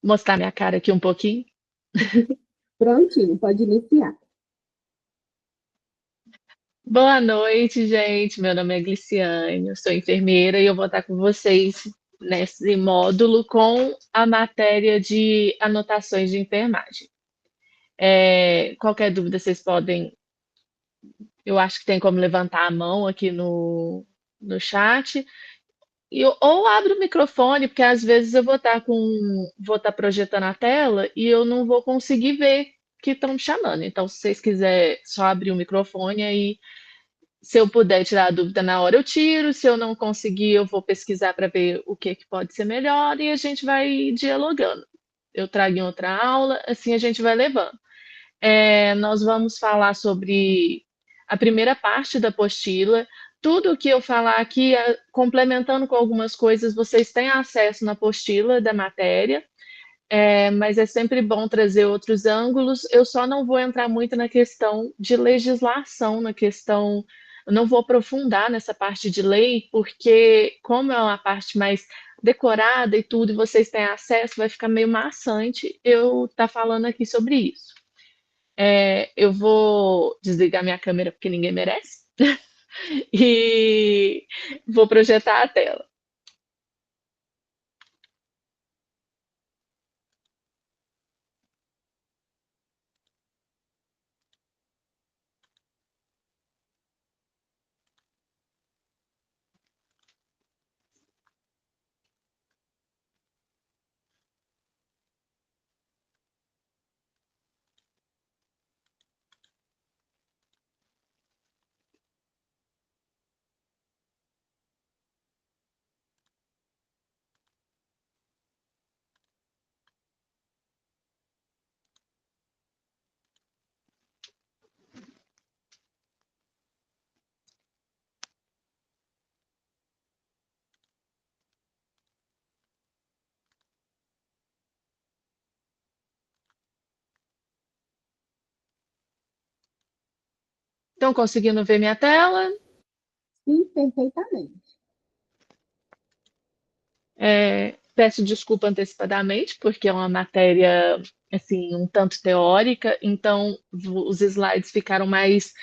Mostrar minha cara aqui um pouquinho. Prontinho, pode iniciar. Boa noite, gente. Meu nome é Gliciane, eu sou enfermeira e eu vou estar com vocês nesse módulo com a matéria de anotações de enfermagem. Qualquer dúvida, vocês podem. Eu acho que tem como levantar a mão aqui no chat. Ou abre o microfone, porque às vezes eu vou estar projetando a tela e eu não vou conseguir ver que estão me chamando. Então, se vocês quiserem só abrir o microfone aí, se eu puder tirar a dúvida na hora, eu tiro. Se eu não conseguir, eu vou pesquisar para ver o que, que pode ser melhor e a gente vai dialogando. Eu trago em outra aula, assim a gente vai levando. Nós vamos falar sobre a primeira parte da apostila. Tudo que eu falar aqui, complementando com algumas coisas, vocês têm acesso na apostila da matéria, mas é sempre bom trazer outros ângulos. Eu só não vou entrar muito na questão de legislação, na questão. Eu não vou aprofundar nessa parte de lei, porque, como é uma parte mais decorada e tudo, e vocês têm acesso, vai ficar meio maçante eu estar falando aqui sobre isso. Eu vou desligar minha câmera porque ninguém merece e vou projetar a tela. Estão conseguindo ver minha tela? Sim, perfeitamente. Peço desculpa antecipadamente, porque é uma matéria assim um tanto teórica, então os slides ficaram mais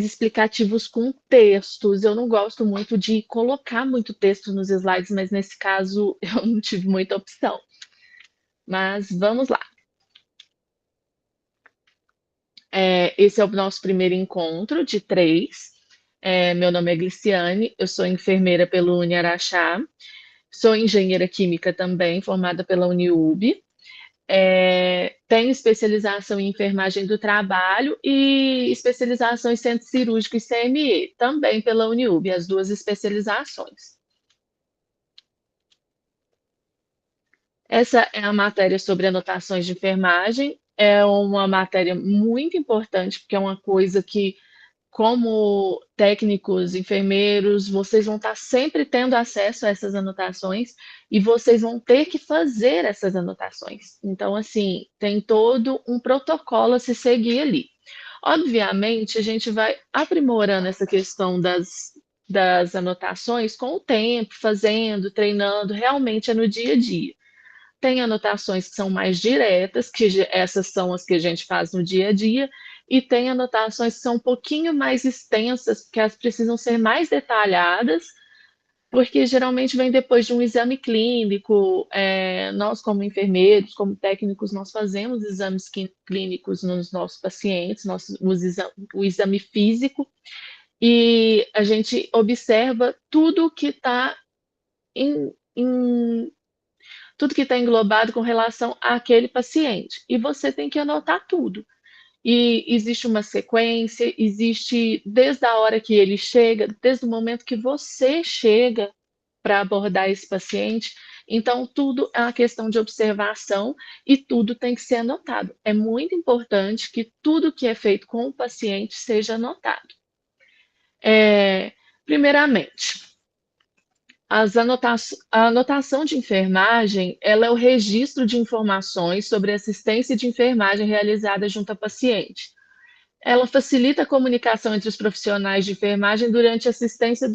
explicativos com textos. Eu não gosto muito de colocar muito texto nos slides, mas nesse caso eu não tive muita opção. Mas vamos lá. Esse é o nosso primeiro encontro de três. Meu nome é Gliciane, eu sou enfermeira pelo Uniaraxá, sou engenheira química também, formada pela Uniub. Tenho especialização em enfermagem do trabalho e especialização em centro cirúrgico e CME, também pela Uniub, as duas especializações. Essa é a matéria sobre anotações de enfermagem. É uma matéria muito importante, porque é uma coisa que, como técnicos, enfermeiros, vocês vão estar sempre tendo acesso a essas anotações e vocês vão ter que fazer essas anotações. Então, assim, tem todo um protocolo a se seguir ali. Obviamente, a gente vai aprimorando essa questão das anotações com o tempo, fazendo, treinando, realmente é no dia a dia. Tem anotações que são mais diretas, que essas são as que a gente faz no dia a dia, e tem anotações que são um pouquinho mais extensas, porque elas precisam ser mais detalhadas, porque geralmente vem depois de um exame clínico. Nós, como enfermeiros, como técnicos, nós fazemos exames clínicos nos nossos pacientes, o exame físico, e a gente observa tudo que está englobado com relação àquele paciente. E você tem que anotar tudo. E existe uma sequência, existe desde a hora que ele chega, desde o momento que você chega para abordar esse paciente. Então, tudo é uma questão de observação e tudo tem que ser anotado. É muito importante que tudo que é feito com o paciente seja anotado. Primeiramente, a anotação de enfermagem, ela é o registro de informações sobre assistência de enfermagem realizada junto ao paciente. Ela facilita a comunicação entre os profissionais de enfermagem durante a assistência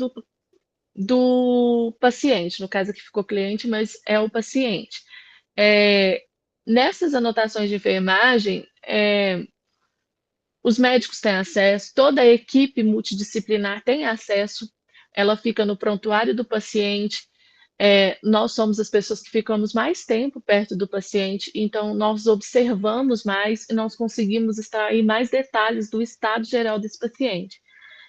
do paciente, no caso aqui ficou cliente, mas é o paciente. É, nessas anotações de enfermagem, os médicos têm acesso, toda a equipe multidisciplinar tem acesso, ela fica no prontuário do paciente. Nós somos as pessoas que ficamos mais tempo perto do paciente, então nós observamos mais e nós conseguimos extrair mais detalhes do estado geral desse paciente.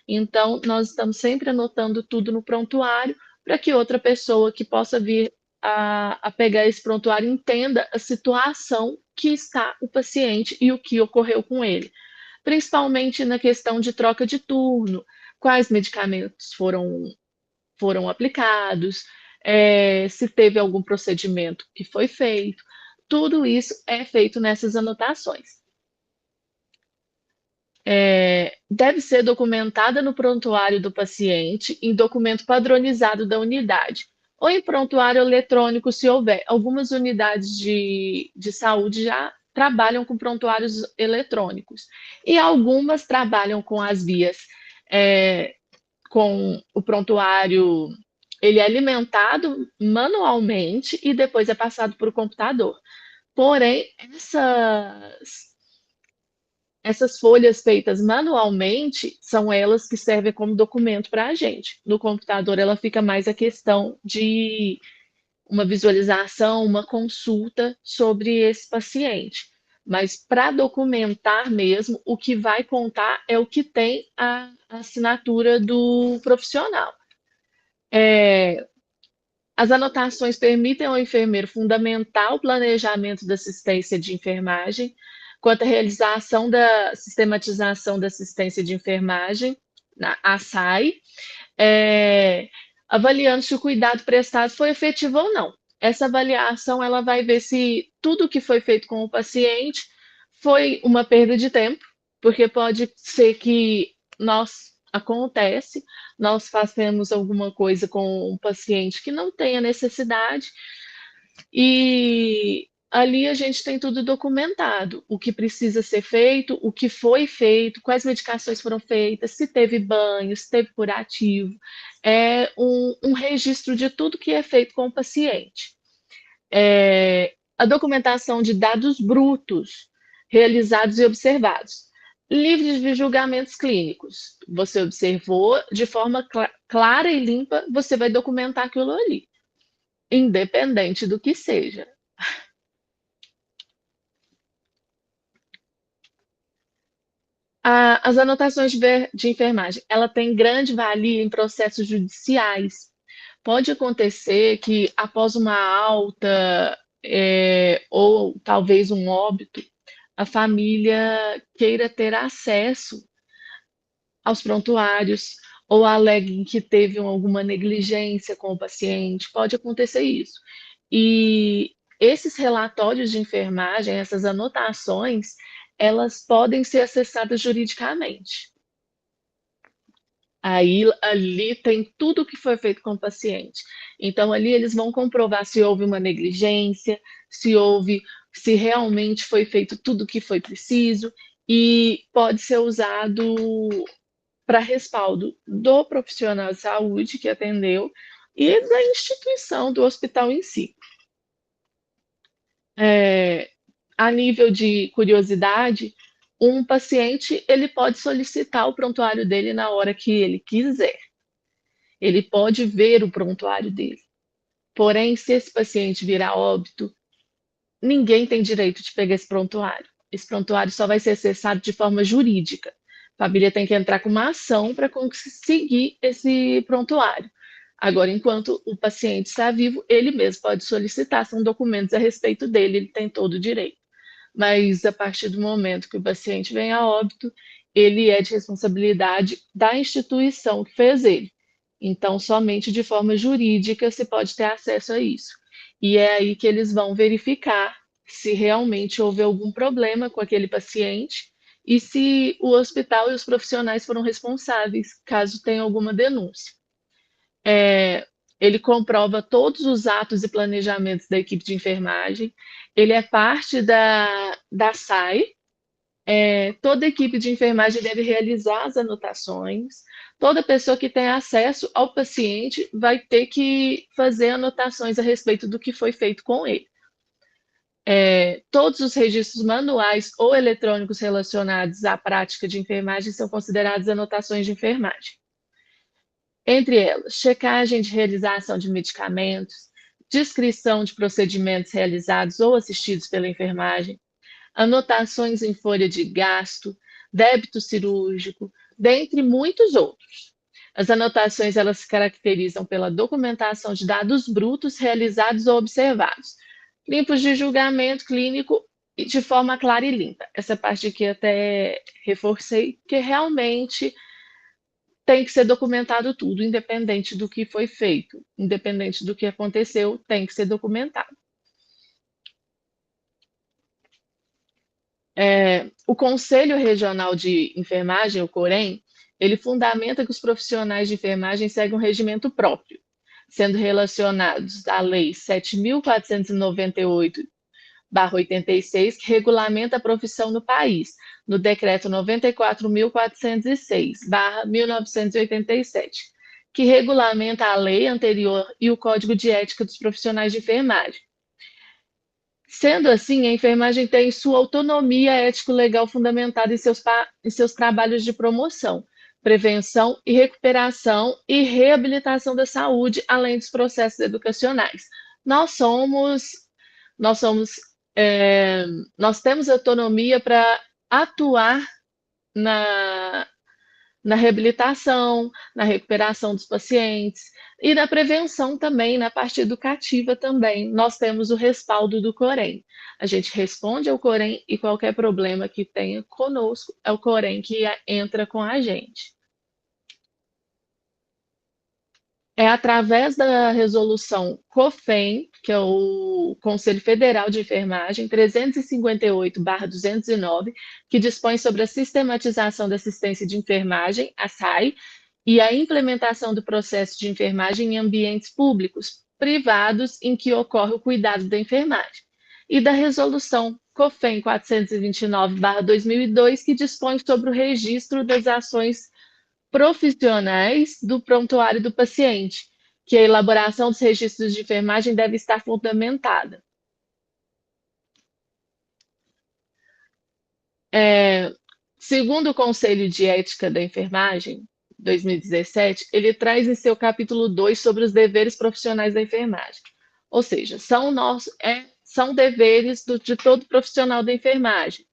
Então, nós estamos sempre anotando tudo no prontuário para que outra pessoa que possa vir a pegar esse prontuário entenda a situação que está o paciente e o que ocorreu com ele, principalmente na questão de troca de turno, quais medicamentos foram aplicados, se teve algum procedimento que foi feito. Tudo isso é feito nessas anotações. Deve ser documentada no prontuário do paciente, em documento padronizado da unidade, ou em prontuário eletrônico, se houver. Algumas unidades de saúde já trabalham com prontuários eletrônicos, e algumas trabalham com as vias, com o prontuário, ele é alimentado manualmente e depois é passado para o computador. Porém, essas folhas feitas manualmente são elas que servem como documento para a gente. No computador, ela fica mais a questão de uma visualização, uma consulta sobre esse paciente. Mas para documentar mesmo, o que vai contar é o que tem a assinatura do profissional. As anotações permitem ao enfermeiro fundamentar o planejamento da assistência de enfermagem, quanto à realização da sistematização da assistência de enfermagem, a SAI, avaliando se o cuidado prestado foi efetivo ou não. Essa avaliação ela vai ver se tudo que foi feito com o paciente foi uma perda de tempo, porque pode ser que acontece, nós fazemos alguma coisa com um paciente que não tenha necessidade, e ali a gente tem tudo documentado, o que precisa ser feito, o que foi feito, quais medicações foram feitas, se teve banho, se teve curativo, é um registro de tudo que é feito com o paciente. A documentação de dados brutos realizados e observados. Livres de julgamentos clínicos. Você observou de forma clara e limpa, você vai documentar aquilo ali, independente do que seja. As anotações de enfermagem, ela tem grande valia em processos judiciais. Pode acontecer que após uma alta, ou talvez um óbito, a família queira ter acesso aos prontuários ou aleguem que teve alguma negligência com o paciente, pode acontecer isso. E esses relatórios de enfermagem, essas anotações, elas podem ser acessadas juridicamente. Aí ali tem tudo o que foi feito com o paciente. Então ali eles vão comprovar se houve uma negligência, se realmente foi feito tudo o que foi preciso, e pode ser usado para respaldo do profissional de saúde que atendeu e da instituição, do hospital em si. A nível de curiosidade, um paciente ele pode solicitar o prontuário dele na hora que ele quiser. Ele pode ver o prontuário dele. Porém, se esse paciente virar óbito, ninguém tem direito de pegar esse prontuário. Esse prontuário só vai ser acessado de forma jurídica. A família tem que entrar com uma ação para conseguir esse prontuário. Agora, enquanto o paciente está vivo, ele mesmo pode solicitar, são documentos a respeito dele, ele tem todo o direito. Mas a partir do momento que o paciente vem a óbito, ele é de responsabilidade da instituição que fez ele. Então, somente de forma jurídica se pode ter acesso a isso. E é aí que eles vão verificar se realmente houve algum problema com aquele paciente e se o hospital e os profissionais foram responsáveis, caso tenha alguma denúncia. Ele comprova todos os atos e planejamentos da equipe de enfermagem, ele é parte da SAI, toda equipe de enfermagem deve realizar as anotações, toda pessoa que tem acesso ao paciente vai ter que fazer anotações a respeito do que foi feito com ele. Todos os registros manuais ou eletrônicos relacionados à prática de enfermagem são considerados anotações de enfermagem. Entre elas, checagem de realização de medicamentos, descrição de procedimentos realizados ou assistidos pela enfermagem, anotações em folha de gasto, débito cirúrgico, dentre muitos outros. As anotações elas se caracterizam pela documentação de dados brutos realizados ou observados, limpos de julgamento clínico e de forma clara e limpa. Essa parte aqui até reforcei, que realmente tem que ser documentado tudo, independente do que foi feito, independente do que aconteceu, tem que ser documentado. O Conselho Regional de Enfermagem, o COREN, ele fundamenta que os profissionais de enfermagem seguem um regimento próprio, sendo relacionados à Lei 7.498/86, que regulamenta a profissão no país, no Decreto 94.406/1987, que regulamenta a lei anterior e o Código de Ética dos Profissionais de Enfermagem. Sendo assim, a enfermagem tem sua autonomia ético-legal fundamentada em seus trabalhos de promoção, prevenção e recuperação e reabilitação da saúde, além dos processos educacionais. Nós somos, nós somos, nós temos autonomia para atuar na, na reabilitação, na recuperação dos pacientes e na prevenção também, na parte educativa também. Nós temos o respaldo do Corém. A gente responde ao Corém e qualquer problema que tenha conosco, é o Corém que entra com a gente. É através da resolução COFEN, que é o Conselho Federal de Enfermagem, 358/209, que dispõe sobre a sistematização da assistência de enfermagem, a SAI, e a implementação do processo de enfermagem em ambientes públicos, privados, em que ocorre o cuidado da enfermagem. E da resolução COFEN 429/2002, que dispõe sobre o registro das ações profissionais do prontuário do paciente, que a elaboração dos registros de enfermagem deve estar fundamentada. Segundo o Conselho de Ética da Enfermagem, 2017, ele traz em seu capítulo 2 sobre os deveres profissionais da enfermagem. Ou seja, são deveres de todo profissional da enfermagem.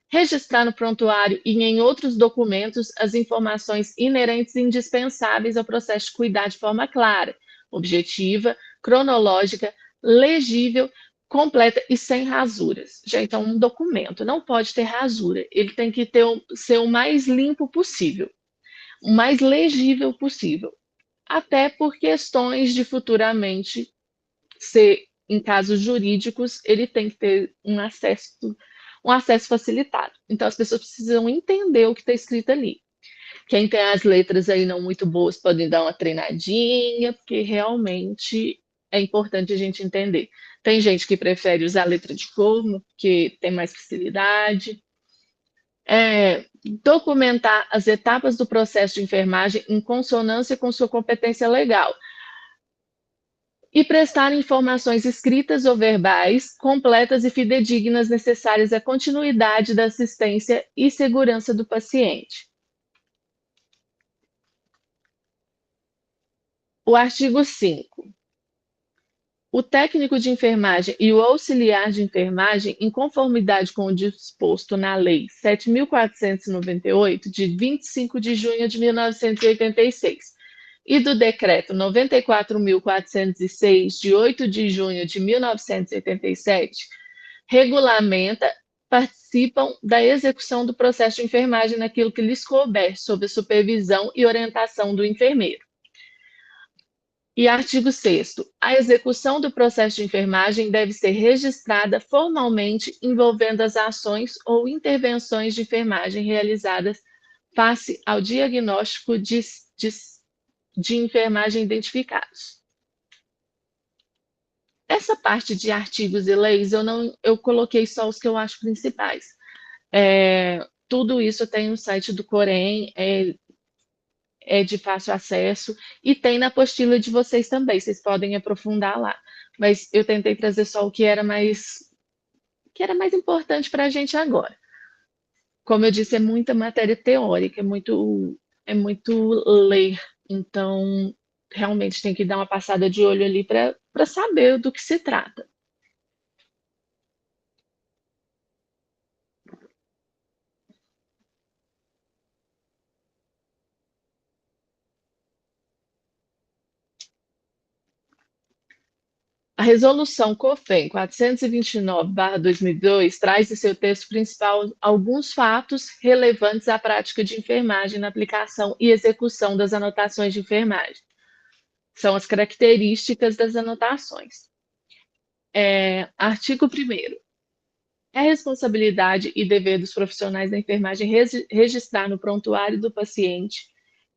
Registrar no prontuário e em outros documentos as informações inerentes e indispensáveis ao processo de cuidar de forma clara, objetiva, cronológica, legível, completa e sem rasuras. Gente, é um documento, não pode ter rasura. Ele tem que ser o mais limpo possível, o mais legível possível. Até por questões de futuramente ser, em casos jurídicos, ele tem que ter um acesso facilitado. Então, as pessoas precisam entender o que está escrito ali. Quem tem as letras aí não muito boas podem dar uma treinadinha, porque realmente é importante a gente entender. Tem gente que prefere usar a letra de cor, porque tem mais facilidade. Documentar as etapas do processo de enfermagem em consonância com sua competência legal e prestar informações escritas ou verbais, completas e fidedignas necessárias à continuidade da assistência e segurança do paciente. O artigo 5. O técnico de enfermagem e o auxiliar de enfermagem, em conformidade com o disposto na Lei 7.498, de 25 de junho de 1986, e do Decreto 94.406, de 8 de junho de 1987, regulamenta, participam da execução do processo de enfermagem naquilo que lhes couber, sob a supervisão e orientação do enfermeiro. E artigo 6º. A execução do processo de enfermagem deve ser registrada formalmente envolvendo as ações ou intervenções de enfermagem realizadas face ao diagnóstico de enfermagem identificados. Essa parte de artigos e leis, eu coloquei só os que eu acho principais. Tudo isso tem no site do Corém, é de fácil acesso, e tem na apostila de vocês também, vocês podem aprofundar lá. Mas eu tentei trazer só o que era mais que era mais importante para a gente agora. Como eu disse, é muita matéria teórica, é muito ler, então realmente tem que dar uma passada de olho ali para saber do que se trata. A resolução COFEM 429/2002 traz em seu texto principal alguns fatos relevantes à prática de enfermagem na aplicação e execução das anotações de enfermagem. São as características das anotações. Artigo 1º. É responsabilidade e dever dos profissionais da enfermagem registrar no prontuário do paciente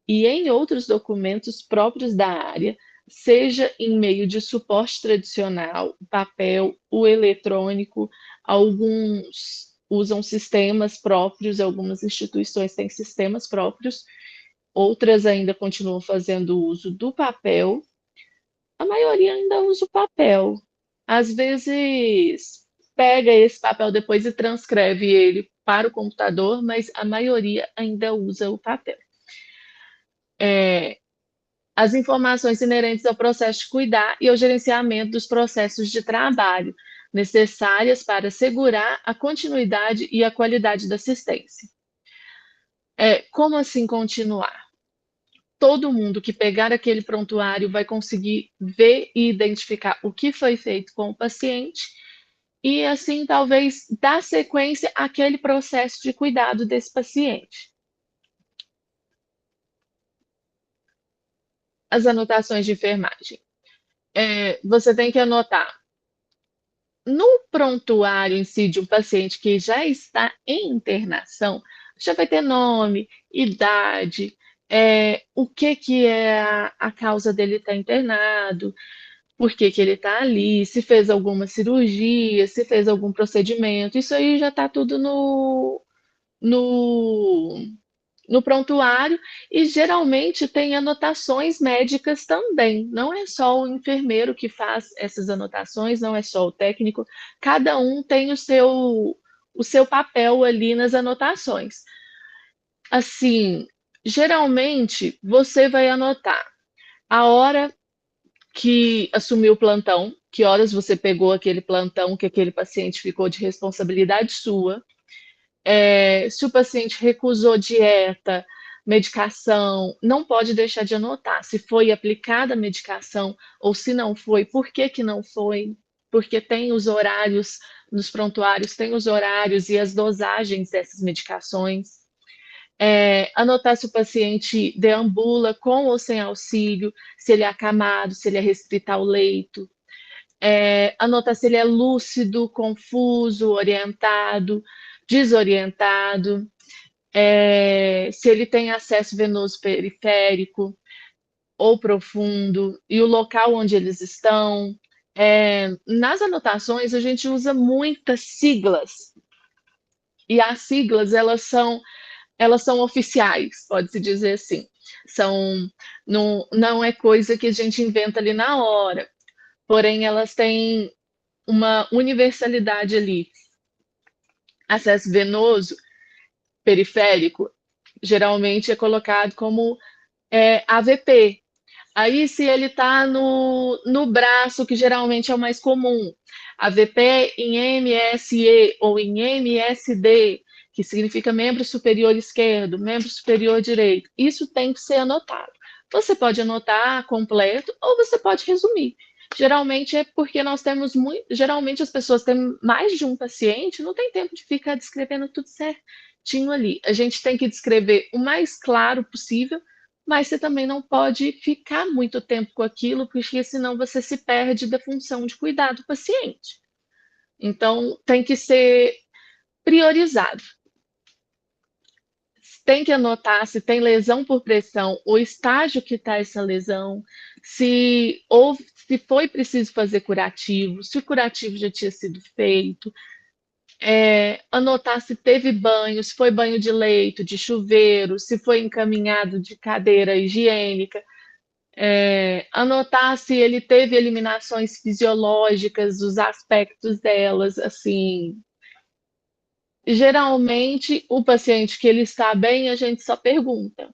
e em outros documentos próprios da área, seja em meio de suporte tradicional, papel, o eletrônico, alguns usam sistemas próprios, algumas instituições têm sistemas próprios, outras ainda continuam fazendo uso do papel, a maioria ainda usa o papel. Às vezes pega esse papel depois e transcreve ele para o computador, mas a maioria ainda usa o papel. As informações inerentes ao processo de cuidar e ao gerenciamento dos processos de trabalho, necessárias para assegurar a continuidade e a qualidade da assistência. Como assim continuar? Todo mundo que pegar aquele prontuário vai conseguir ver e identificar o que foi feito com o paciente e, assim, talvez dar sequência àquele processo de cuidado desse paciente. As anotações de enfermagem. Você tem que anotar no prontuário em si de um paciente que já está em internação, já vai ter nome, idade, o que é a causa dele estar internado, por que que ele está ali, se fez alguma cirurgia, se fez algum procedimento, isso aí já está tudo no, no prontuário e geralmente tem anotações médicas também. Não é só o enfermeiro que faz essas anotações, não é só o técnico, cada um tem o seu papel ali nas anotações. Assim, geralmente você vai anotar a hora que assumiu o plantão, que horas você pegou aquele plantão, que aquele paciente ficou de responsabilidade sua, se o paciente recusou dieta, medicação, não pode deixar de anotar se foi aplicada a medicação ou se não foi, por que que não foi, porque tem os horários nos prontuários, tem os horários e as dosagens dessas medicações. Anotar se o paciente deambula com ou sem auxílio, se ele é acamado, se ele é restrito ao leito. Anotar se ele é lúcido, confuso, orientado, desorientado, se ele tem acesso venoso periférico ou profundo e o local onde eles estão. Nas anotações, a gente usa muitas siglas e as siglas elas são oficiais, pode-se dizer assim. Não é coisa que a gente inventa ali na hora, porém elas têm uma universalidade ali. Acesso venoso periférico geralmente é colocado como AVP. Aí, se ele está no braço, que geralmente é o mais comum, AVP em MSE ou em MSD, que significa membro superior esquerdo, membro superior direito, isso tem que ser anotado. Você pode anotar completo ou você pode resumir. Geralmente é porque nós temos geralmente as pessoas têm mais de um paciente, não tem tempo de ficar descrevendo tudo certinho ali. A gente tem que descrever o mais claro possível, mas você também não pode ficar muito tempo com aquilo, porque senão você se perde da função de cuidar do paciente. Então, tem que ser priorizado. Tem que anotar se tem lesão por pressão, o estágio que está essa lesão, se foi preciso fazer curativo, se o curativo já tinha sido feito, anotar se teve banho, se foi banho de leito, de chuveiro, se foi encaminhado de cadeira higiênica, anotar se ele teve eliminações fisiológicas, os aspectos delas, assim, Geralmente, o paciente que ele está bem, a gente só pergunta.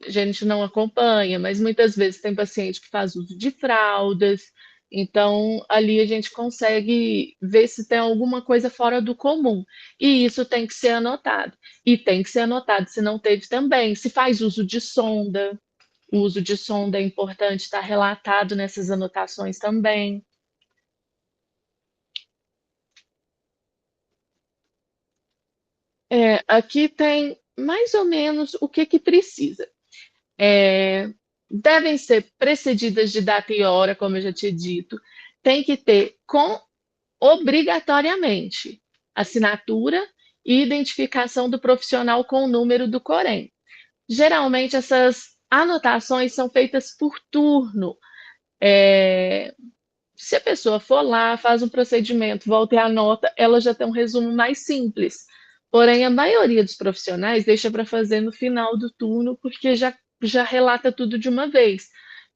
A gente não acompanha, mas muitas vezes tem paciente que faz uso de fraldas, então ali a gente consegue ver se tem alguma coisa fora do comum. E isso tem que ser anotado. E tem que ser anotado se não teve também. Se faz uso de sonda, o uso de sonda é importante estar relatado nessas anotações também. Aqui tem mais ou menos o que que precisa. É, devem ser precedidas de data e hora, como eu já tinha dito. Tem que ter obrigatoriamente assinatura e identificação do profissional com o número do Corém. Geralmente essas anotações são feitas por turno. É, se a pessoa for lá, faz um procedimento, volta e anota, ela já tem um resumo mais simples. Porém, a maioria dos profissionais deixa para fazer no final do turno, porque já relata tudo de uma vez.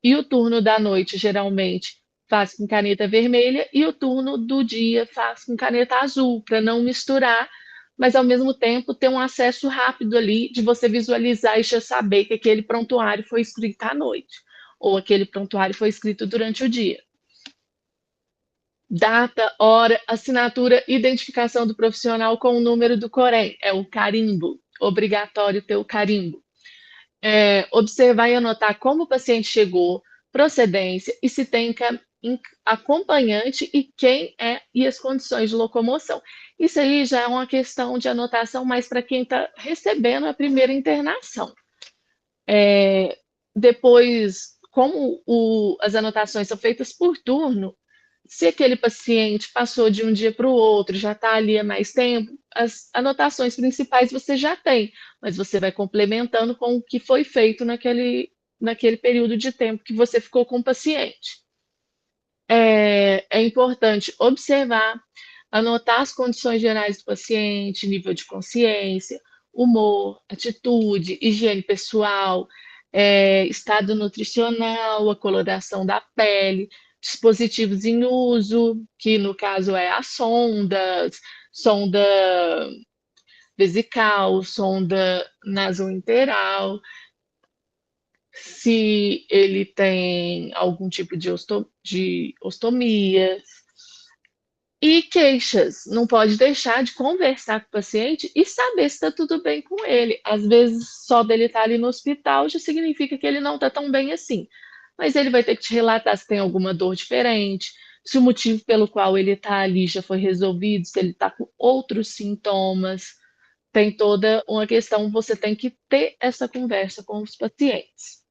E o turno da noite, geralmente, faz com caneta vermelha, e o turno do dia faz com caneta azul, para não misturar, mas ao mesmo tempo ter um acesso rápido ali de você visualizar e já saber que aquele prontuário foi escrito à noite, ou aquele prontuário foi escrito durante o dia. Data, hora, assinatura, identificação do profissional com o número do Corém. É o carimbo. Obrigatório ter o carimbo. Observar e anotar como o paciente chegou, procedência e se tem acompanhante e quem é e as condições de locomoção. Isso aí já é uma questão de anotação mais para quem está recebendo a primeira internação. Depois, como as anotações são feitas por turno, se aquele paciente passou de um dia para o outro, já está ali há mais tempo, as anotações principais você já tem, mas você vai complementando com o que foi feito naquele período de tempo que você ficou com o paciente. É importante observar, anotar as condições gerais do paciente, nível de consciência, humor, atitude, higiene pessoal, estado nutricional, a coloração da pele, dispositivos em uso, que no caso é as sondas, sonda vesical, sonda nasointeral, se ele tem algum tipo de ostomia, e queixas, não pode deixar de conversar com o paciente e saber se está tudo bem com ele. Às vezes, só dele estar ali no hospital já significa que ele não está tão bem assim. Mas ele vai ter que te relatar se tem alguma dor diferente, se o motivo pelo qual ele está ali já foi resolvido, se ele está com outros sintomas. Tem toda uma questão, você tem que ter essa conversa com os pacientes.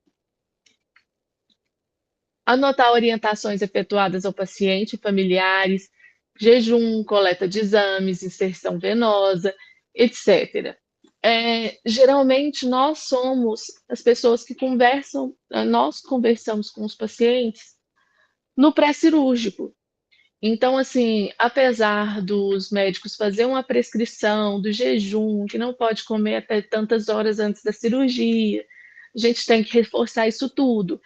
Anotar orientações efetuadas ao paciente, familiares, jejum, coleta de exames, inserção venosa, etc. Geralmente nós somos as pessoas que conversam, nós conversamos com os pacientes no pré-cirúrgico. Então, assim, apesar dos médicos fazer uma prescrição do jejum, que não pode comer até tantas horas antes da cirurgia, a gente tem que reforçar isso tudo.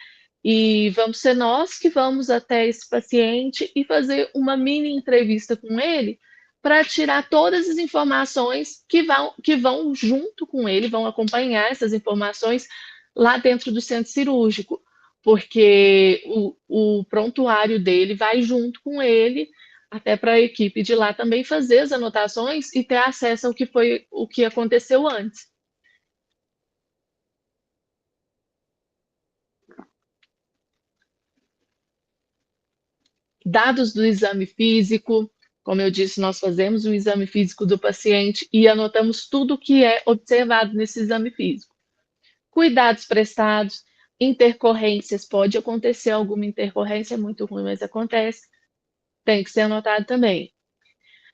E vamos ser nós que vamos até esse paciente e fazer uma mini entrevista com ele para tirar todas as informações que vão junto com ele, vão acompanhar essas informações lá dentro do centro cirúrgico, porque o prontuário dele vai junto com ele, até para a equipe de lá também fazer as anotações e ter acesso ao que foi o que aconteceu antes. Dados do exame físico, como eu disse, nós fazemos o exame físico do paciente e anotamos tudo o que é observado nesse exame físico. Cuidados prestados, intercorrências, pode acontecer alguma intercorrência, é muito ruim, mas acontece, tem que ser anotado também.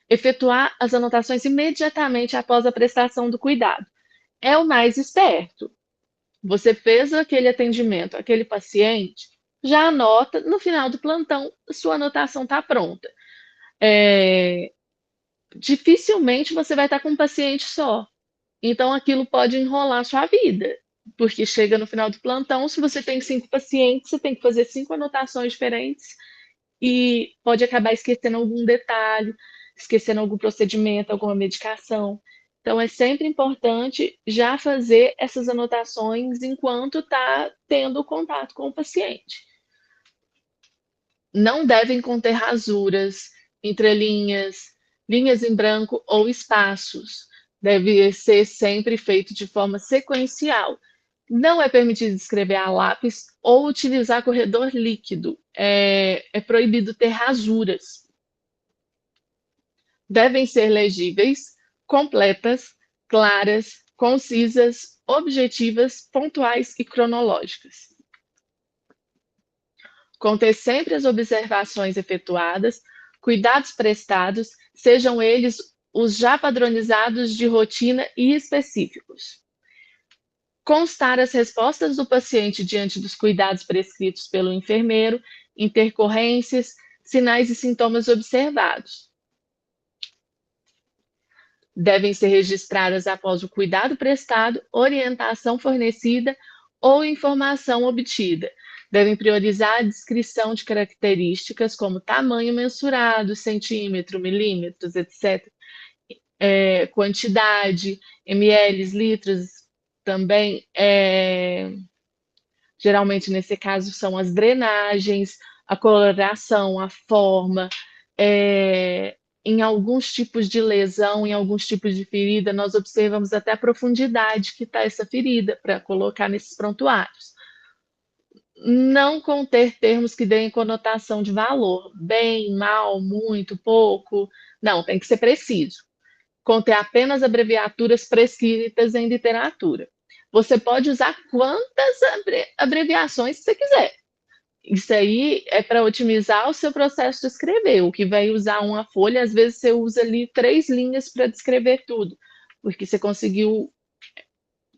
Efetuar as anotações imediatamente após a prestação do cuidado. É o mais esperto. Você fez aquele atendimento, aquele paciente, já anota, no final do plantão, sua anotação está pronta. É, dificilmente você vai estar com um paciente só. Então, aquilo pode enrolar a sua vida, porque chega no final do plantão, se você tem 5 pacientes, você tem que fazer 5 anotações diferentes e pode acabar esquecendo algum detalhe. esquecendo algum procedimento, alguma medicação. Então, é sempre importante já fazer essas anotações enquanto está tendo contato com o paciente. Não devem conter rasuras, entrelinhas, linhas em branco ou espaços. Deve ser sempre feito de forma sequencial. Não é permitido escrever a lápis ou utilizar corredor líquido. É proibido ter rasuras. Devem ser legíveis, completas, claras, concisas, objetivas, pontuais e cronológicas. Conter sempre as observações efetuadas, cuidados prestados, sejam eles os já padronizados de rotina e específicos. Constar as respostas do paciente diante dos cuidados prescritos pelo enfermeiro, intercorrências, sinais e sintomas observados. Devem ser registradas após o cuidado prestado, orientação fornecida ou informação obtida. Devem priorizar a descrição de características como tamanho mensurado, centímetro, milímetros, etc. Quantidade, ml, litros, também. Geralmente, nesse caso, são as drenagens, a coloração, a forma. Em alguns tipos de lesão, em alguns tipos de ferida, nós observamos até a profundidade que está essa ferida para colocar nesses prontuários. Não conter termos que deem conotação de valor, bem, mal, muito, pouco. Não, tem que ser preciso. Conter apenas abreviaturas prescritas em literatura. Você pode usar quantas abreviações você quiser. Isso aí é para otimizar o seu processo de escrever. O que vai usar uma folha, às vezes você usa ali 3 linhas para descrever tudo, porque você conseguiu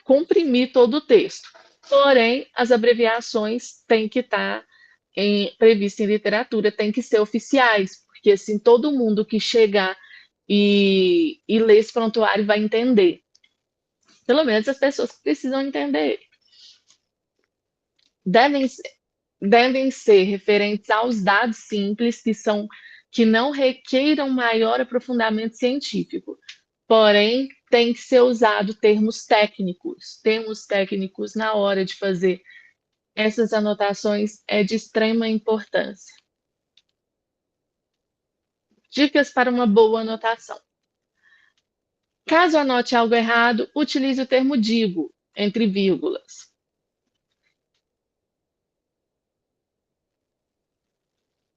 comprimir todo o texto. Porém, as abreviações têm que estar previstas em literatura, têm que ser oficiais, porque assim todo mundo que chegar e ler esse prontuário vai entender. Pelo menos as pessoas que precisam entender. Devem ser referentes aos dados simples que não requeiram maior aprofundamento científico. Porém, tem que ser usado termos técnicos na hora de fazer essas anotações é de extrema importância. Dicas para uma boa anotação. Caso anote algo errado, utilize o termo digo, entre vírgulas.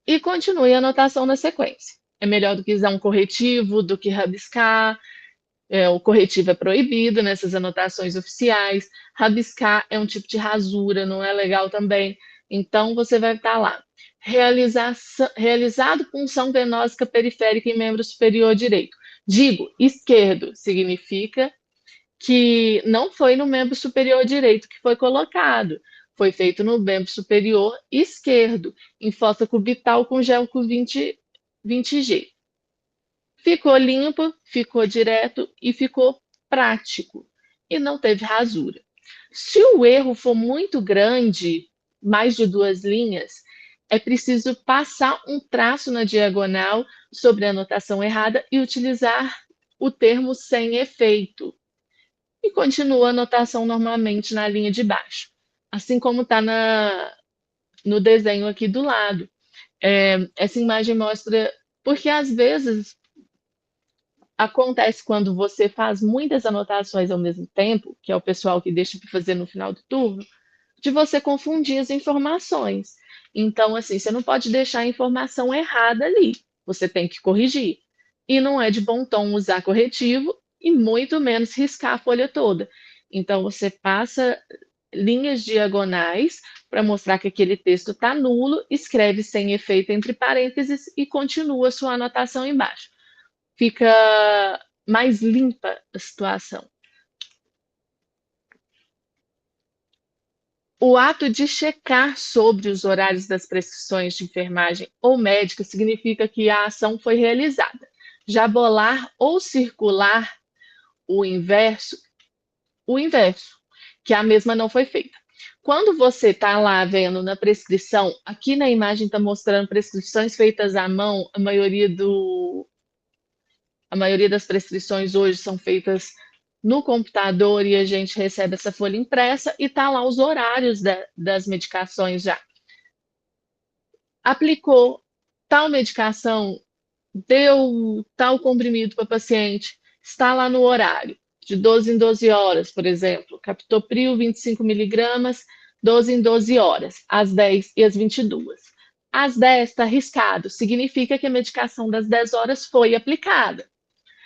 E continue a anotação na sequência. É melhor do que usar um corretivo, do que rabiscar. O corretivo é proibido nessas anotações oficiais. Rabiscar é um tipo de rasura, não é legal também. Então, você vai estar lá. Realizado punção venosa periférica em membro superior direito. Digo, esquerdo significa que não foi no membro superior direito que foi colocado. Foi feito no membro superior esquerdo, em fossa cubital com gelco 20G. Ficou limpo, ficou direto e ficou prático. E não teve rasura. Se o erro for muito grande, mais de 2 linhas, é preciso passar um traço na diagonal sobre a anotação errada e utilizar o termo sem efeito. E continua a anotação normalmente na linha de baixo, assim como está no desenho aqui do lado. Essa imagem mostra, porque às vezes acontece quando você faz muitas anotações ao mesmo tempo, que é o pessoal que deixa para fazer no final do turno, de você confundir as informações. Então, assim, você não pode deixar a informação errada ali, você tem que corrigir. E não é de bom tom usar corretivo e muito menos riscar a folha toda. Então, você passa linhas diagonais para mostrar que aquele texto está nulo, escreve sem efeito entre parênteses e continua sua anotação embaixo. Fica mais limpa a situação. O ato de checar sobre os horários das prescrições de enfermagem ou médica significa que a ação foi realizada. Já bolar ou circular o inverso, que a mesma não foi feita. Quando você está lá vendo na prescrição, aqui na imagem está mostrando prescrições feitas à mão, a maioria A maioria das prescrições hoje são feitas no computador e a gente recebe essa folha impressa e tá lá os horários das medicações já. Aplicou tal medicação, deu tal comprimido para o paciente, está lá no horário, de 12 em 12 horas, por exemplo, captopril 25 miligramas, 12 em 12 horas, às 10 e às 22. Às 10 está arriscado, significa que a medicação das 10 horas foi aplicada.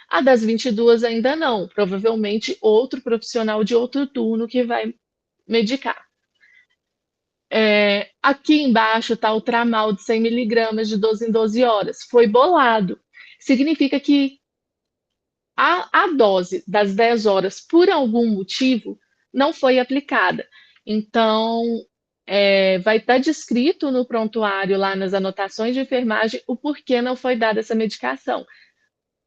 A das 22 ainda não, provavelmente outro profissional de outro turno que vai medicar. Aqui embaixo está o tramal de 100 miligramas de 12 em 12 horas. Foi bolado. Significa que a dose das 10 horas, por algum motivo, não foi aplicada. Então, vai estar descrito no prontuário, lá nas anotações de enfermagem, o porquê não foi dada essa medicação.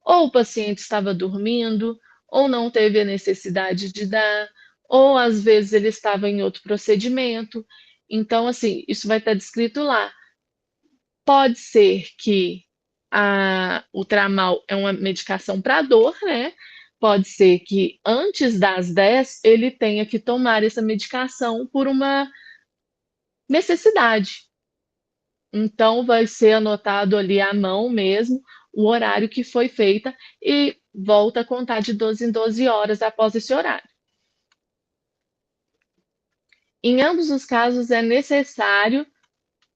Ou o paciente estava dormindo, ou não teve a necessidade de dar, ou às vezes ele estava em outro procedimento. Então, assim, isso vai estar descrito lá. Pode ser que o Tramal é uma medicação para dor, né? Pode ser que antes das 10 ele tenha que tomar essa medicação por uma necessidade. Então, vai ser anotado ali à mão mesmo o horário que foi feita e volta a contar de 12 em 12 horas após esse horário. Em ambos os casos, é necessário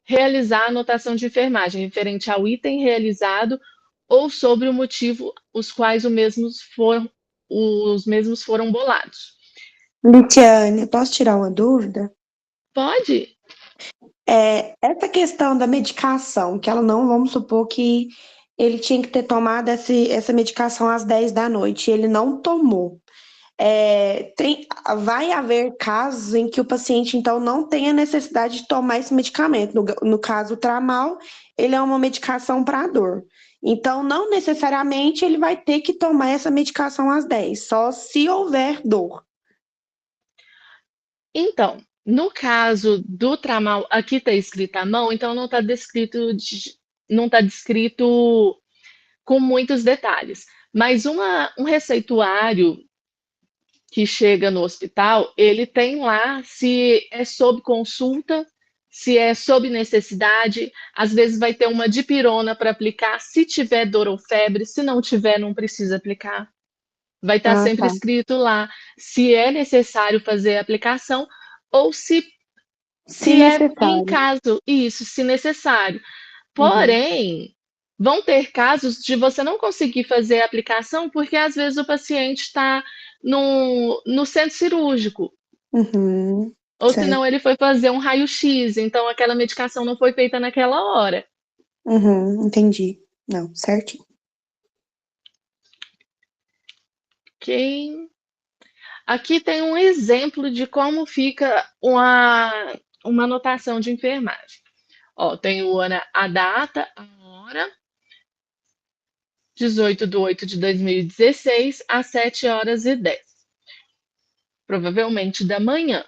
realizar a anotação de enfermagem referente ao item realizado ou sobre o motivo os quais os mesmos foram bolados. Litiane, posso tirar uma dúvida? Pode? Essa questão da medicação, que ela não, vamos supor que ele tinha que ter tomado essa medicação às 10 da noite, e ele não tomou. Vai haver casos em que o paciente, então, não tenha necessidade de tomar esse medicamento. No caso, o Tramal, ele é uma medicação para dor. Então, não necessariamente ele vai ter que tomar essa medicação às 10, só se houver dor. Então, no caso do Tramal, aqui está escrito à mão, então não está descrito com muitos detalhes. Mas um receituário que chega no hospital, ele tem lá se é sob consulta, se é sob necessidade, às vezes vai ter uma dipirona para aplicar, se tiver dor ou febre, se não tiver, não precisa aplicar. Vai estar Ah, sempre tá. escrito lá se é necessário fazer a aplicação ou Se se é em necessário. caso, isso, se necessário. Uhum. Porém, vão ter casos de você não conseguir fazer a aplicação porque às vezes o paciente está no centro cirúrgico, Uhum. ou senão Certo. ele foi fazer um raio-x, então aquela medicação não foi feita naquela hora. Uhum. Entendi. Não, certinho. Ok? Aqui tem um exemplo de como fica uma anotação de enfermagem. Ó, tem a data, a hora, 18/8/2016, às 7h10, provavelmente da manhã.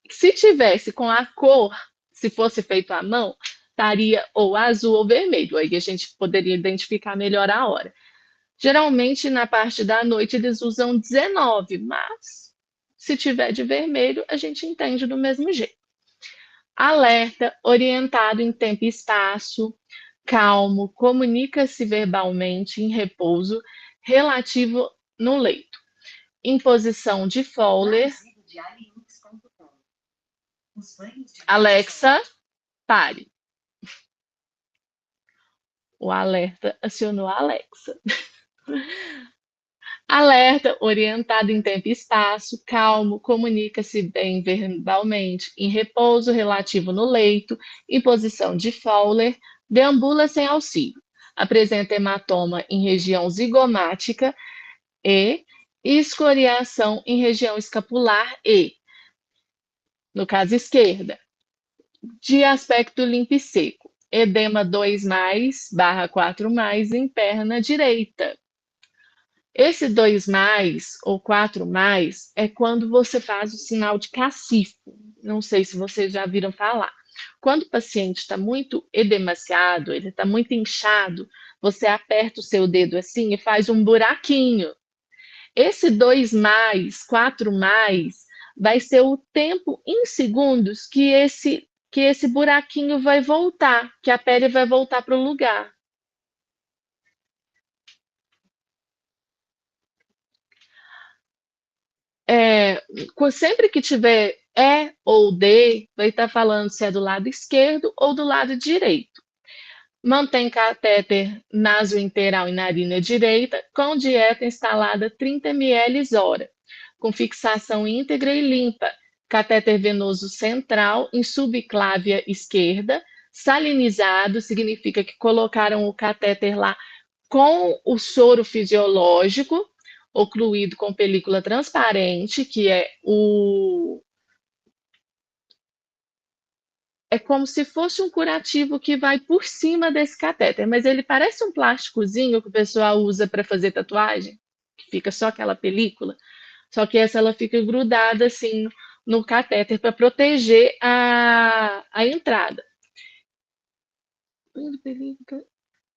Se tivesse com a cor, se fosse feito à mão, estaria ou azul ou vermelho, aí a gente poderia identificar melhor a hora. Geralmente, na parte da noite, eles usam 19, mas se tiver de vermelho, a gente entende do mesmo jeito. Alerta, orientado em tempo e espaço, calmo, comunica-se verbalmente, em repouso, relativo no leito. Imposição de Fowler. Alexa, pare. O alerta acionou a Alexa. Alerta, orientado em tempo e espaço, calmo, comunica-se bem verbalmente, em repouso relativo no leito, em posição de Fowler, deambula sem auxílio, apresenta hematoma em região zigomática e escoriação em região escapular e, no caso esquerda, de aspecto limpo e seco, edema 2+/4+ em perna direita. Esse 2+ ou 4+ é quando você faz o sinal de cacifo. Não sei se vocês já viram falar. Quando o paciente está muito edemaciado, ele está muito inchado, você aperta o seu dedo assim e faz um buraquinho. Esse 2 mais, 4 mais, vai ser o tempo em segundos que esse buraquinho vai voltar, que a pele vai voltar para o lugar. Sempre que tiver E ou D, vai estar falando se é do lado esquerdo ou do lado direito. Mantém catéter nasointeral e narina direita, com dieta instalada 30 ml hora, com fixação íntegra e limpa. Catéter venoso central em subclávia esquerda, salinizado, significa que colocaram o catéter lá com o soro fisiológico, ocluído com película transparente, que é como se fosse um curativo que vai por cima desse catéter, mas ele parece um plásticozinho que o pessoal usa para fazer tatuagem, que fica só aquela película, só que essa ela fica grudada assim no catéter para proteger a entrada.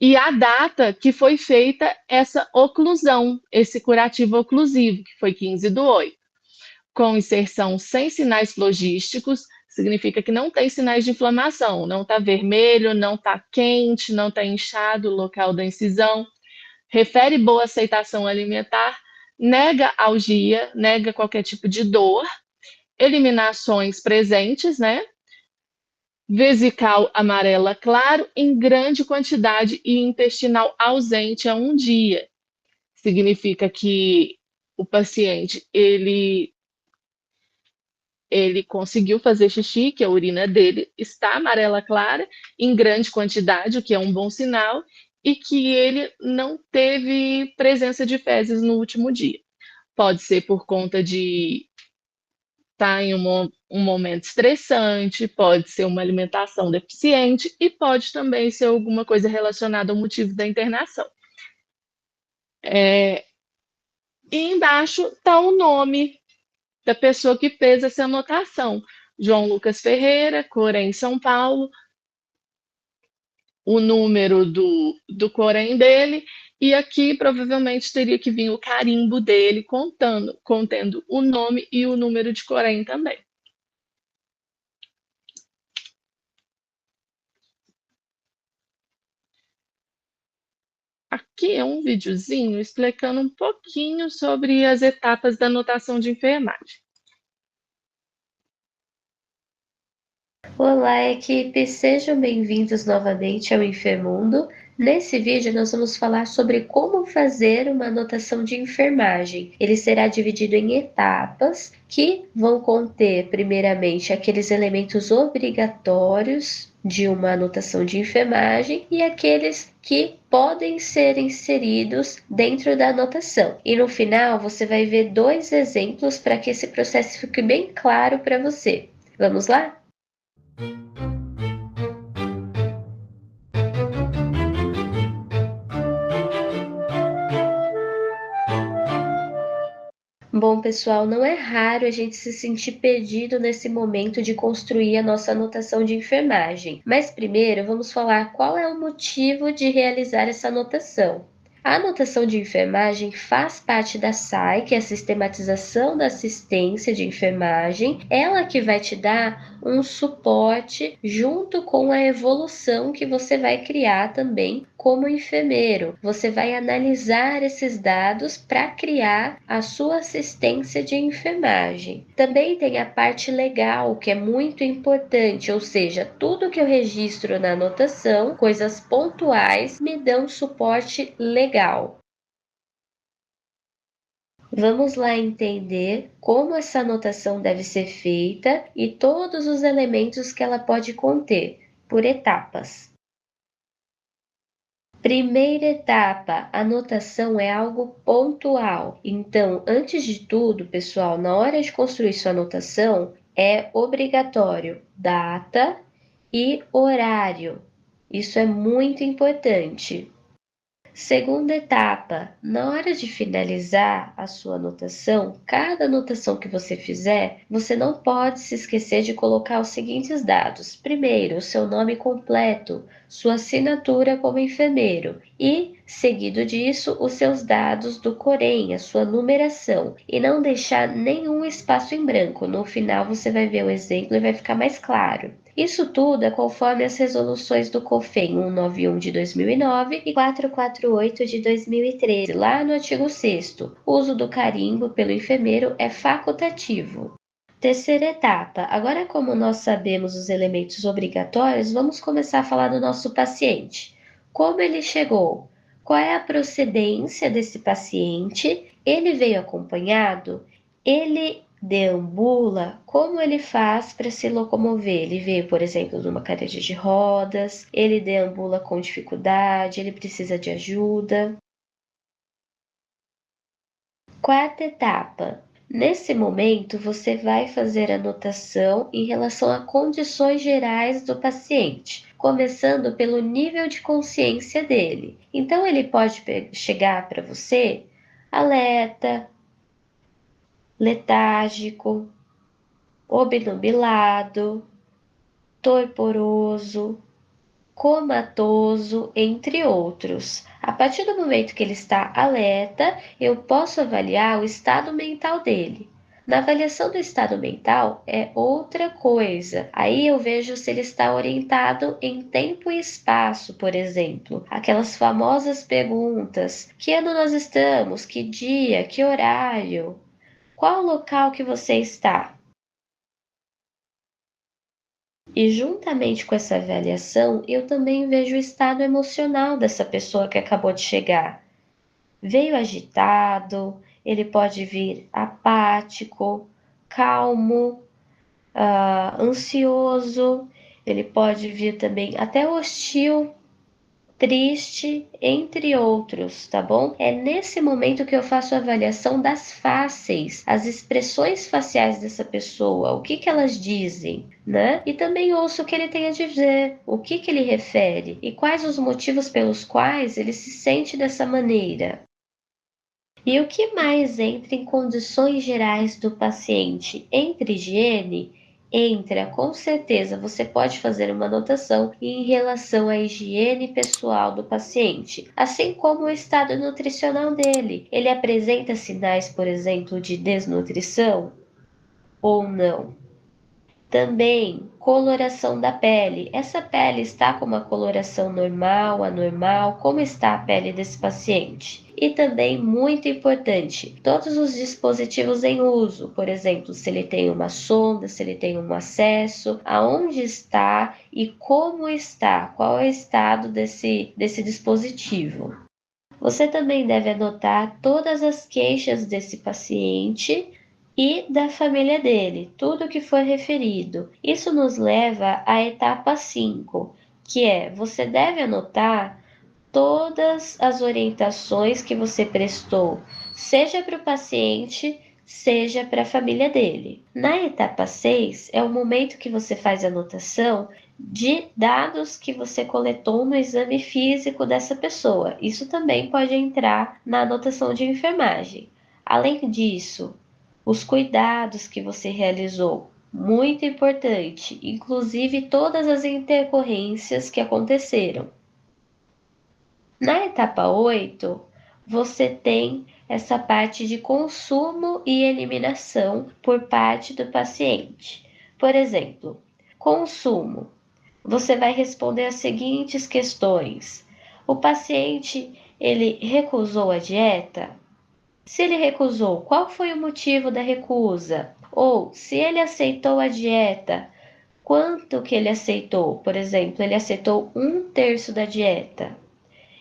E a data que foi feita essa oclusão, esse curativo oclusivo, que foi 15/8, com inserção sem sinais flogísticos, significa que não tem sinais de inflamação, não está vermelho, não está quente, não está inchado o local da incisão, refere boa aceitação alimentar, nega algia, nega qualquer tipo de dor, eliminações presentes, né? Vesical amarela claro em grande quantidade e intestinal ausente há 1 dia. Significa que o paciente ele conseguiu fazer xixi, que a urina dele está amarela clara, em grande quantidade, o que é um bom sinal, e que ele não teve presença de fezes no último dia. Pode ser por conta de estar em um momento estressante, pode ser uma alimentação deficiente e pode também ser alguma coisa relacionada ao motivo da internação. E embaixo está o nome da pessoa que fez essa anotação. João Lucas Ferreira, Corém, São Paulo, o número do Corém dele, e aqui provavelmente teria que vir o carimbo dele contendo o nome e o número de Corém também. Aqui é um videozinho explicando um pouquinho sobre as etapas da anotação de enfermagem. Olá, equipe! Sejam bem-vindos novamente ao Infermundo. Nesse vídeo, nós vamos falar sobre como fazer uma anotação de enfermagem. Ele será dividido em etapas que vão conter, primeiramente, aqueles elementos obrigatórios de uma anotação de enfermagem e aqueles que podem ser inseridos dentro da anotação. E no final, você vai ver 2 exemplos para que esse processo fique bem claro para você. Vamos lá? Bom, pessoal, não é raro a gente se sentir perdido nesse momento de construir a nossa anotação de enfermagem. Mas primeiro vamos falar qual é o motivo de realizar essa anotação. A anotação de enfermagem faz parte da SAI, que é a Sistematização da Assistência de Enfermagem, ela que vai te dar um suporte junto com a evolução que você vai criar também como enfermeiro. Você vai analisar esses dados para criar a sua assistência de enfermagem. Também tem a parte legal, que é muito importante, ou seja, tudo que eu registro na anotação, coisas pontuais, me dão suporte legal. Vamos lá entender como essa anotação deve ser feita e todos os elementos que ela pode conter, por etapas. Primeira etapa, anotação é algo pontual. Então, antes de tudo, pessoal, na hora de construir sua anotação, é obrigatório data e horário. Isso é muito importante. Segunda etapa, na hora de finalizar a sua anotação, cada anotação que você fizer, você não pode se esquecer de colocar os seguintes dados. Primeiro, o seu nome completo, sua assinatura como enfermeiro e, seguido disso, os seus dados do Corém, a sua numeração, e não deixar nenhum espaço em branco. No final você vai ver o exemplo e vai ficar mais claro. Isso tudo é conforme as resoluções do COFEN 191 de 2009 e 448 de 2013, lá no artigo 6º. O uso do carimbo pelo enfermeiro é facultativo. Terceira etapa. Agora, como nós sabemos os elementos obrigatórios, vamos começar a falar do nosso paciente. Como ele chegou? Qual é a procedência desse paciente? Ele veio acompanhado? Ele deambula? Como ele faz para se locomover? Ele veio, por exemplo, numa cadeira de rodas? Ele deambula com dificuldade? Ele precisa de ajuda? Quarta etapa. Nesse momento, você vai fazer anotação em relação a condições gerais do paciente, começando pelo nível de consciência dele. Então, ele pode chegar para você alerta, letárgico, obnubilado, torporoso, comatoso, entre outros. A partir do momento que ele está alerta, eu posso avaliar o estado mental dele. Na avaliação do estado mental é outra coisa. Aí eu vejo se ele está orientado em tempo e espaço, por exemplo. Aquelas famosas perguntas: que ano nós estamos? Que dia? Que horário? Qual o local que você está? E juntamente com essa avaliação, eu também vejo o estado emocional dessa pessoa que acabou de chegar. Veio agitado, ele pode vir apático, calmo, ansioso, ele pode vir também até hostil, triste, entre outros, tá bom? É nesse momento que eu faço a avaliação das faces, as expressões faciais dessa pessoa, o que elas dizem, né? E também ouço o que ele tem a dizer, o que ele refere e quais os motivos pelos quais ele se sente dessa maneira. E o que mais entra em condições gerais do paciente? Entre higiene, entra, com certeza, você pode fazer uma anotação em relação à higiene pessoal do paciente, assim como o estado nutricional dele. Ele apresenta sinais, por exemplo, de desnutrição ou não? Também, coloração da pele. Essa pele está com uma coloração normal, anormal? Como está a pele desse paciente? E também, muito importante, todos os dispositivos em uso, por exemplo, se ele tem uma sonda, se ele tem um acesso, aonde está e como está, qual é o estado desse dispositivo. Você também deve anotar todas as queixas desse paciente e da família dele, tudo que foi referido. Isso nos leva à etapa 5, que é: você deve anotar todas as orientações que você prestou, seja para o paciente, seja para a família dele. Na etapa 6, é o momento que você faz a anotação de dados que você coletou no exame físico dessa pessoa. Isso também pode entrar na anotação de enfermagem. Além disso, os cuidados que você realizou, muito importante, inclusive todas as intercorrências que aconteceram. Na etapa 8, você tem essa parte de consumo e eliminação por parte do paciente. Por exemplo, consumo. Você vai responder as seguintes questões: o paciente, ele recusou a dieta? Se ele recusou, qual foi o motivo da recusa? Ou, se ele aceitou a dieta, quanto que ele aceitou? Por exemplo, ele aceitou 1/3 da dieta.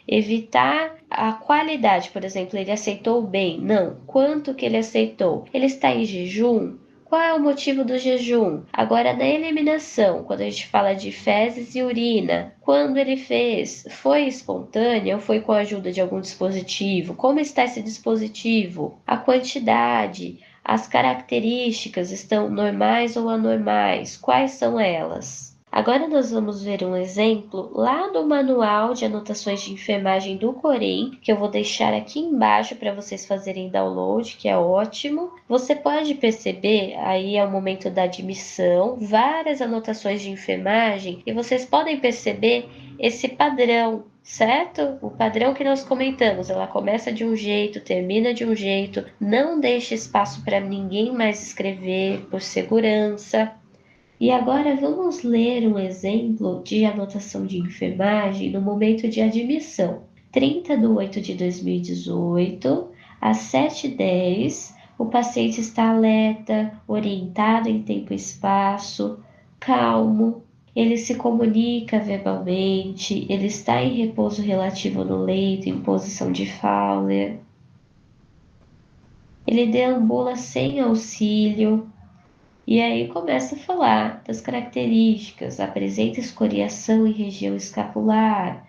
Evitar a qualidade, por exemplo, ele aceitou bem? Não. Quanto que ele aceitou? Ele está em jejum? Qual é o motivo do jejum? Agora, na eliminação, quando a gente fala de fezes e urina, quando ele fez, foi espontânea ou foi com a ajuda de algum dispositivo? Como está esse dispositivo? A quantidade, as características estão normais ou anormais? Quais são elas? Agora nós vamos ver um exemplo lá do manual de anotações de enfermagem do Corém, que eu vou deixar aqui embaixo para vocês fazerem download, que é ótimo. Você pode perceber, aí é o momento da admissão, várias anotações de enfermagem, e vocês podem perceber esse padrão, certo? O padrão que nós comentamos, ela começa de um jeito, termina de um jeito, não deixa espaço para ninguém mais escrever por segurança. E agora vamos ler um exemplo de anotação de enfermagem no momento de admissão. 30/8/2018, às 7h10, o paciente está alerta, orientado em tempo e espaço, calmo, ele se comunica verbalmente, ele está em repouso relativo no leito, em posição de Fowler. Ele deambula sem auxílio, e aí começa a falar das características, apresenta escoriação em região escapular,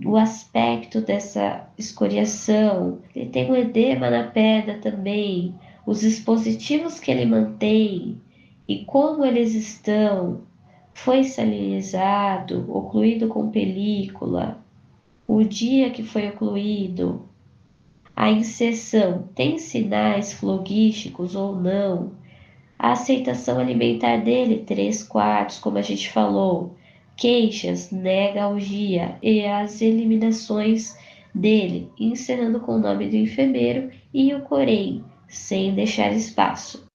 o aspecto dessa escoriação, ele tem um edema na perna também, os dispositivos que ele mantém e como eles estão, foi salinizado, ocluído com película, o dia que foi ocluído, a inserção tem sinais flogísticos ou não, a aceitação alimentar dele, 3/4, como a gente falou. Queixas, negalgia e as eliminações dele, encerrando com o nome do enfermeiro e o corém, sem deixar espaço.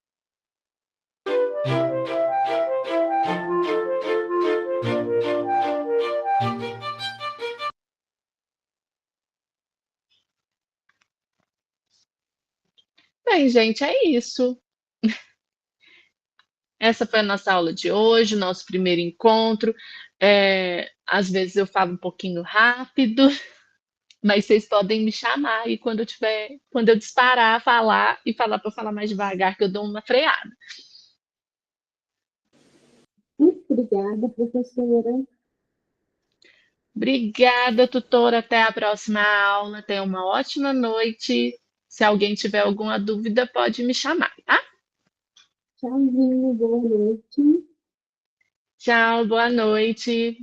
Bem, gente, é isso. Essa foi a nossa aula de hoje, o nosso primeiro encontro. Às vezes eu falo um pouquinho rápido, mas vocês podem me chamar aí quando eu disparar a falar e falar para eu falar mais devagar, que eu dou uma freada. Muito obrigada, professora. Obrigada, tutora. Até a próxima aula. Tenha uma ótima noite. Se alguém tiver alguma dúvida, pode me chamar, tá? Tchauzinho, boa noite. Tchau, boa noite.